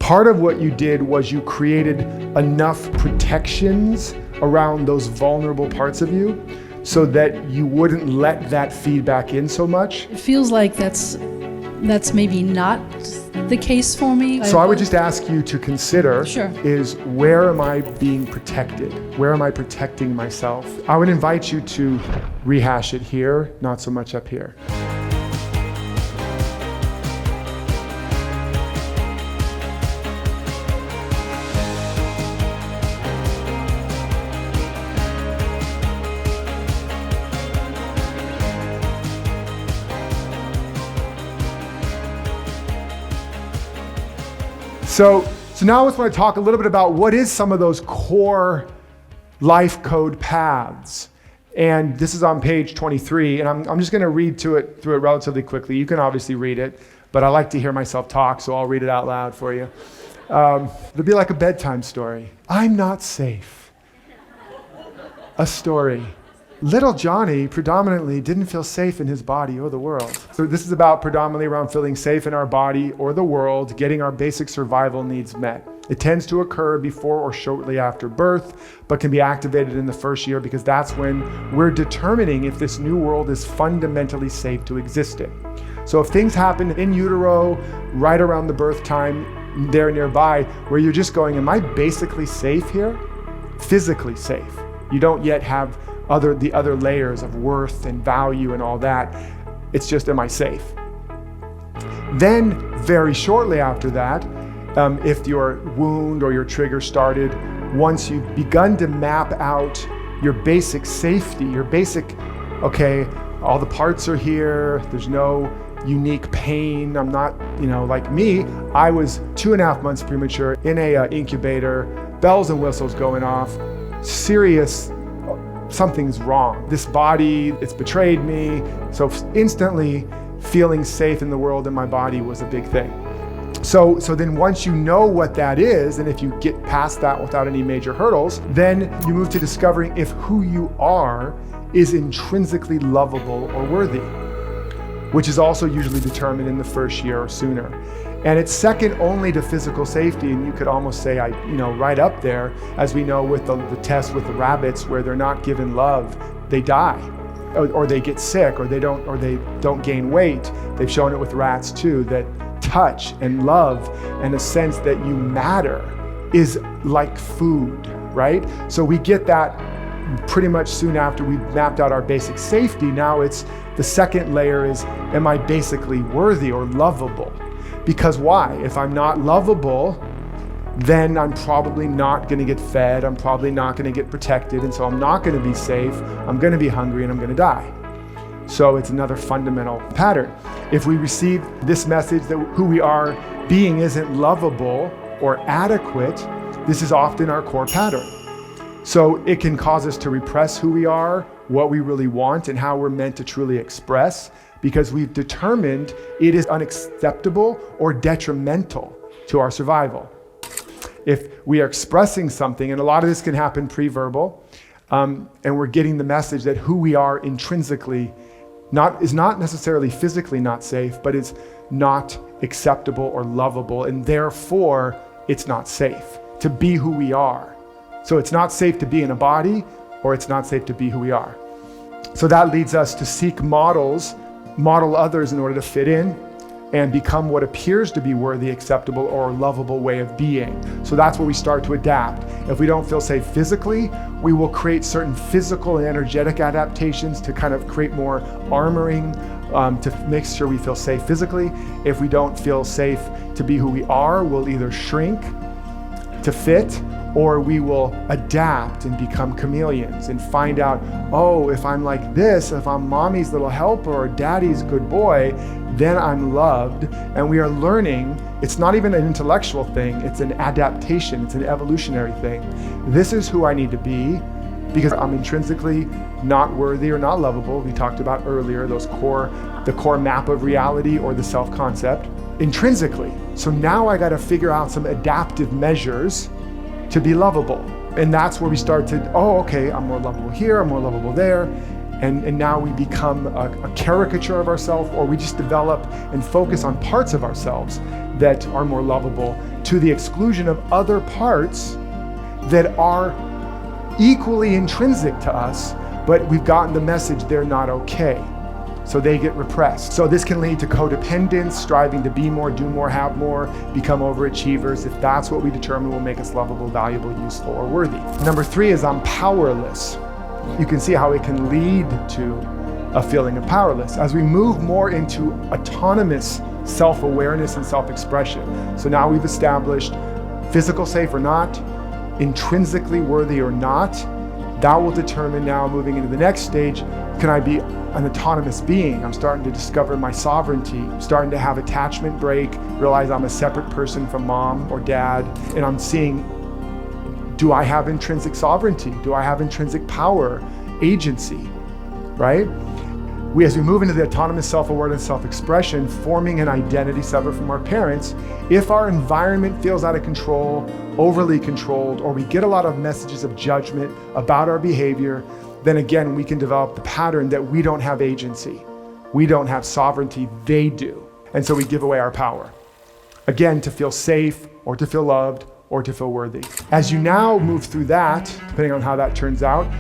Part of what you did was you created enough protections around those vulnerable parts of you so that you wouldn't let that feedback in so much. It feels like that's maybe not the case for me. So I would just ask you to consider Sure. is where am I being protected? Where am I protecting myself? I would invite you to rehash it here, not so much up here. So now I just want to talk a little bit about what is some of those core life code paths. And this is on page 23, and I'm just going to read through it relatively quickly. You can obviously read it, but I like to hear myself talk, so I'll read it out loud for you. It'll be like a bedtime story. I'm not safe. A story. Little Johnny predominantly didn't feel safe in his body or the world. So this is about predominantly around feeling safe in our body or the world, getting our basic survival needs met. It tends to occur before or shortly after birth, but can be activated in the first year because that's when we're determining if this new world is fundamentally safe to exist in. So if things happen in utero, right around the birth time, there nearby, where you're just going, am I basically safe here? Physically safe. You don't yet have the other layers of worth and value and all that. It's just, am I safe? Then very shortly after that, if your wound or your trigger started, once you've begun to map out your basic safety, your basic, okay, all the parts are here, there's no unique pain. I'm not, like me, I was 2.5 months premature in a incubator, bells and whistles going off, serious, something's wrong. This body, it's betrayed me. So instantly feeling safe in the world and my body was a big thing. So then once you know what that is, and if you get past that without any major hurdles, then you move to discovering if who you are is intrinsically lovable or worthy, which is also usually determined in the first year or sooner. And it's second only to physical safety, and you could almost say, right up there, as we know with the test with the rabbits, where they're not given love, they die, or they get sick, or they don't gain weight. They've shown it with rats too, that touch and love and a sense that you matter is like food, right? So we get that pretty much soon after we've mapped out our basic safety. Now it's the second layer is, am I basically worthy or lovable? Because why? If I'm not lovable, then I'm probably not going to get fed. I'm probably not going to get protected. And so I'm not going to be safe. I'm going to be hungry and I'm going to die. So it's another fundamental pattern. If we receive this message that who we are being isn't lovable or adequate, this is often our core pattern. So it can cause us to repress who we are, what we really want, and how we're meant to truly express, because we've determined it is unacceptable or detrimental to our survival. If we are expressing something, and a lot of this can happen pre-verbal, and we're getting the message that who we are intrinsically is not necessarily physically not safe, but it's not acceptable or lovable, and therefore it's not safe to be who we are. So it's not safe to be in a body, or it's not safe to be who we are. So that leads us to seek model others in order to fit in and become what appears to be worthy, acceptable, or lovable way of being. So that's where we start to adapt. If we don't feel safe physically, we will create certain physical and energetic adaptations to kind of create more armoring to make sure we feel safe physically. If we don't feel safe to be who we are, we'll either shrink to fit, or we will adapt and become chameleons and find out, oh, if I'm like this, if I'm mommy's little helper or daddy's good boy, then I'm loved. And we are learning, it's not even an intellectual thing, it's an adaptation, it's an evolutionary thing. This is who I need to be because I'm intrinsically not worthy or not lovable. We talked about earlier, the core map of reality or the self-concept, intrinsically. So now I gotta figure out some adaptive measures to be lovable. And that's where we start to, okay, I'm more lovable here, I'm more lovable there. And now we become a caricature of ourselves, or we just develop and focus on parts of ourselves that are more lovable to the exclusion of other parts that are equally intrinsic to us, but we've gotten the message they're not okay. So they get repressed. So this can lead to codependence, striving to be more, do more, have more, become overachievers, if that's what we determine will make us lovable, valuable, useful, or worthy. Number 3 is I'm powerless. You can see how it can lead to a feeling of powerless as we move more into autonomous self-awareness and self-expression. So now we've established physical safe or not, intrinsically worthy or not. That will determine now, moving into the next stage, can I be an autonomous being? I'm starting to discover my sovereignty. I'm starting to have attachment break, realize I'm a separate person from mom or dad, and I'm seeing, do I have intrinsic sovereignty? Do I have intrinsic power, agency, right? As we move into the autonomous self-awareness, self-expression, forming an identity separate from our parents, if our environment feels out of control, overly controlled, or we get a lot of messages of judgment about our behavior, then again, we can develop the pattern that we don't have agency. We don't have sovereignty, they do. And so we give away our power. Again, to feel safe, or to feel loved, or to feel worthy. As you now move through that, depending on how that turns out,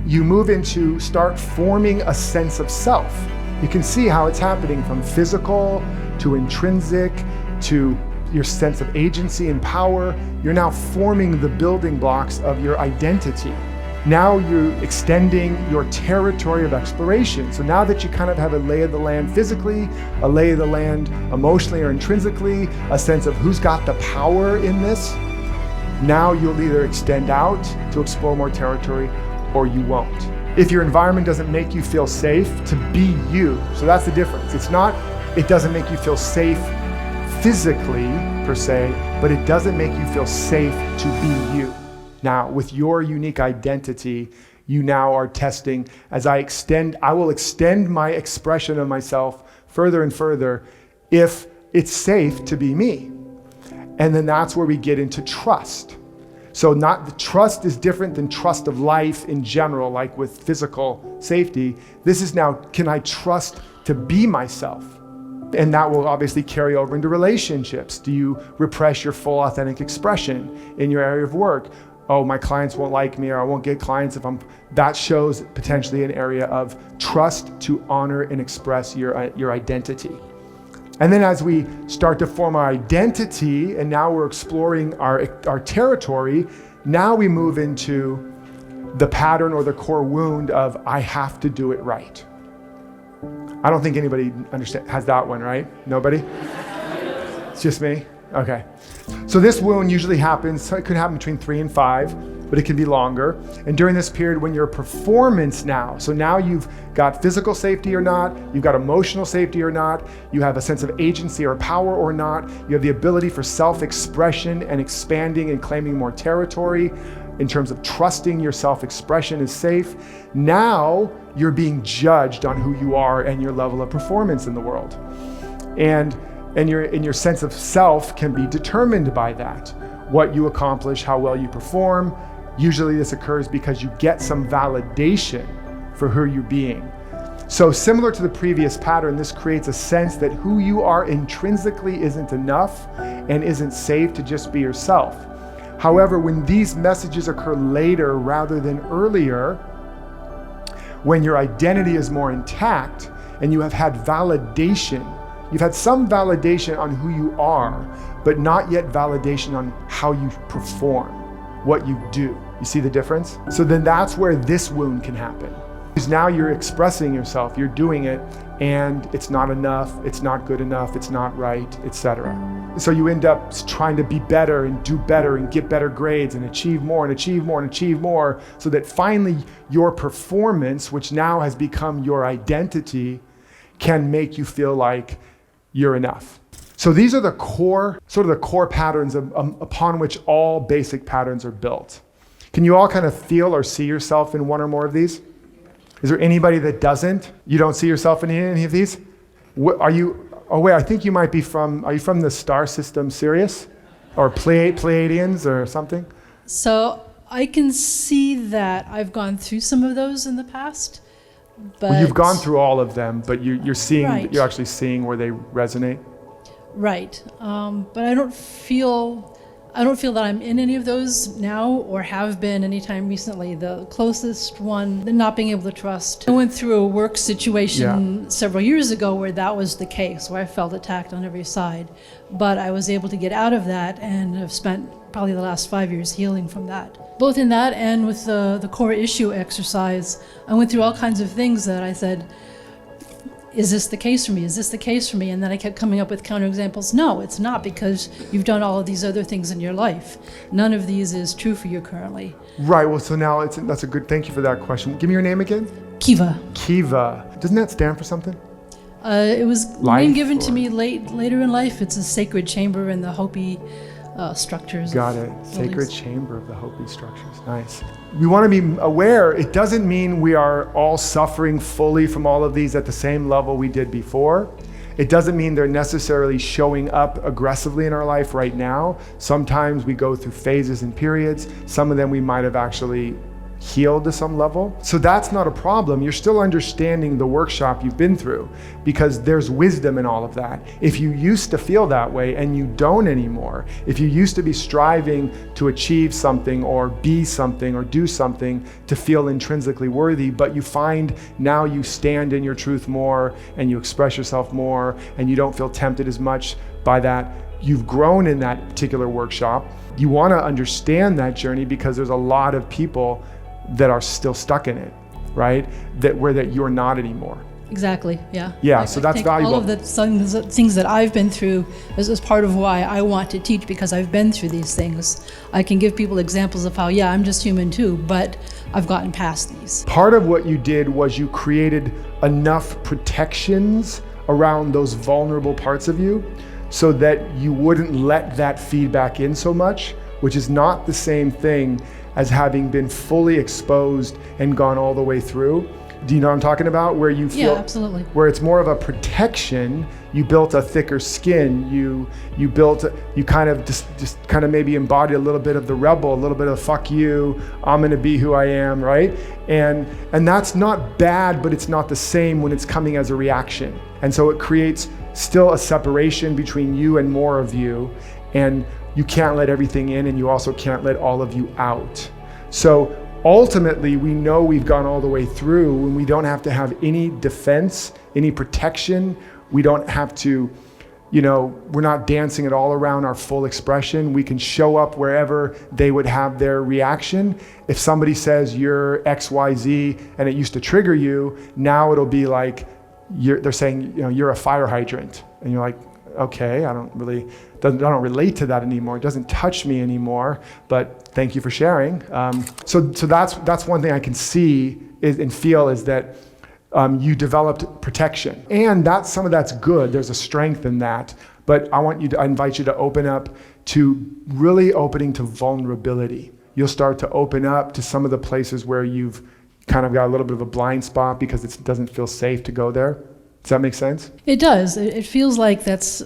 you move into start forming a sense of self. You can see how it's happening from physical to intrinsic to your sense of agency and power. You're now forming the building blocks of your identity. Now you're extending your territory of exploration. So now that you kind of have a lay of the land physically, a lay of the land emotionally or intrinsically, a sense of who's got the power in this, now you'll either extend out to explore more territory or you won't. If your environment doesn't make you feel safe to be you, so that's the difference. It doesn't make you feel safe physically per se, but it doesn't make you feel safe to be you. Now, with your unique identity, you now are testing, as I will extend my expression of myself further and further if it's safe to be me. And then that's where we get into trust. So the trust is different than trust of life in general, like with physical safety. This is now, can I trust to be myself? And that will obviously carry over into relationships. Do you repress your full authentic expression in your area of work? Oh, my clients won't like me, or I won't get clients if that shows potentially an area of trust to honor and express your identity. And then as we start to form our identity, and now we're exploring our territory, now we move into the pattern or the core wound of I have to do it right. I don't think anybody has that one, right? Nobody? It's just me? Okay. So this wound usually happens, it could happen between 3 and 5, but it can be longer. And during this period when your performance now, so now you've got physical safety or not, you've got emotional safety or not, you have a sense of agency or power or not, you have the ability for self-expression and expanding and claiming more territory in terms of trusting your self-expression is safe. Now you're being judged on who you are and your level of performance in the world. And your sense of self can be determined by that. What you accomplish, how well you perform. Usually this occurs because you get some validation for who you're being. So similar to the previous pattern, this creates a sense that who you are intrinsically isn't enough and isn't safe to just be yourself. However, when these messages occur later rather than earlier, when your identity is more intact and you have had validation, you've had some validation on who you are, but not yet validation on how you perform, what you do. You see the difference? So then that's where this wound can happen. Because now you're expressing yourself, you're doing it, and it's not enough, it's not good enough, it's not right, etc. So you end up trying to be better and do better and get better grades and achieve more and achieve more and achieve more, so that finally your performance, which now has become your identity, can make you feel like you're enough. So these are the core patterns upon which all basic patterns are built. Can you all kind of feel or see yourself in one or more of these? Is there anybody that doesn't? You don't see yourself in any of these? I think you might be are you from the star system Sirius? Or Pleiadians or something? So I can see that I've gone through some of those in the past. But well, you've gone through all of them, but you're seeing, right. You're actually seeing where they resonate. Right, but I don't feel I don't feel that I'm in any of those now or have been anytime recently. The closest one, the not being able to trust. I went through a work situation several years ago where that was the case, where I felt attacked on every side. But I was able to get out of that and have spent probably the last 5 years healing from that. Both in that and with the core issue exercise, I went through all kinds of things that I said, is this the case for me? Is this the case for me? And then I kept coming up with counterexamples. No, it's not, because you've done all of these other things in your life. None of these is true for you currently. Right. Well, so now that's a good, thank you for that question. Give me your name again. Kiva. Kiva. Doesn't that stand for something? It was Life, name given to or- me later in life. It's a sacred chamber in the Hopi structures. Got it. buildings. Sacred chamber of the Hopi structures. Nice. We want to be aware. It doesn't mean we are all suffering fully from all of these at the same level we did before. It doesn't mean they're necessarily showing up aggressively in our life right now. Sometimes we go through phases and periods. Some of them we might have actually healed to some level. So that's not a problem. You're still understanding the workshop you've been through, because there's wisdom in all of that. If you used to feel that way and you don't anymore, if you used to be striving to achieve something or be something or do something to feel intrinsically worthy, but you find now you stand in your truth more and you express yourself more and you don't feel tempted as much by that, you've grown in that particular workshop. You want to understand that journey, because there's a lot of people that are still stuck in it, right? That you're not anymore. Exactly, yeah. Yeah, so that's take valuable. all of the things that I've been through is part of why I want to teach, because I've been through these things. I can give people examples of how, yeah, I'm just human too, but I've gotten past these. Part of what you did was you created enough protections around those vulnerable parts of you so that you wouldn't let that feedback in so much, which is not the same thing as having been fully exposed and gone all the way through. Do you know what I'm talking about? Where you feel, Yeah, absolutely. where it's more of a protection. You built a thicker skin. You kind of just kind of maybe embodied a little bit of the rebel, a little bit of fuck you, I'm gonna be who I am, right? And that's not bad, but it's not the same when it's coming as a reaction. And so it creates still a separation between you and more of you. And you can't let everything in, and you also can't let all of you out. So ultimately, we know we've gone all the way through, and we don't have to have any defense, any protection. We don't have to, we're not dancing at all around our full expression. We can show up wherever they would have their reaction. If somebody says you're XYZ and it used to trigger you, now it'll be like, they're saying, you're a fire hydrant. And you're like, okay, I don't relate to that anymore. It doesn't touch me anymore, but thank you for sharing. So that's one thing I can see and feel is that you developed protection. And some of that's good. There's a strength in that. But I invite you to open up to really opening to vulnerability. You'll start to open up to some of the places where you've kind of got a little bit of a blind spot because it doesn't feel safe to go there. Does that make sense? It does. It feels like that's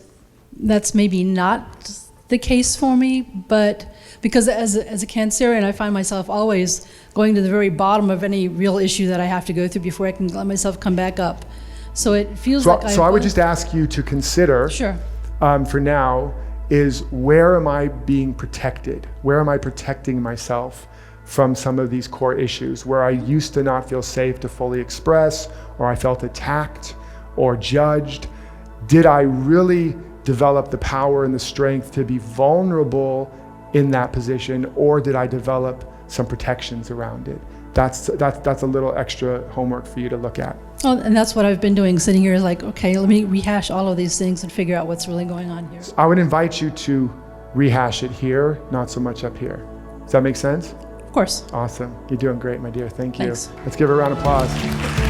maybe not the case for me, but because as a Cancerian, I find myself always going to the very bottom of any real issue that I have to go through before I can let myself come back up. So it feels like I would just ask you to consider, sure, for now, is where am I being protected? Where am I protecting myself from some of these core issues where I used to not feel safe to fully express, or I felt attacked or judged? Did I really develop the power and the strength to be vulnerable in that position, or did I develop some protections around it? That's a little extra homework for you to look at. Well, and that's what I've been doing, sitting here like, okay, let me rehash all of these things and figure out what's really going on here. I would invite you to rehash it here, not so much up here. Does that make sense? Of course. Awesome. You're doing great, my dear. Thank you. Thanks. Let's give her a round of applause.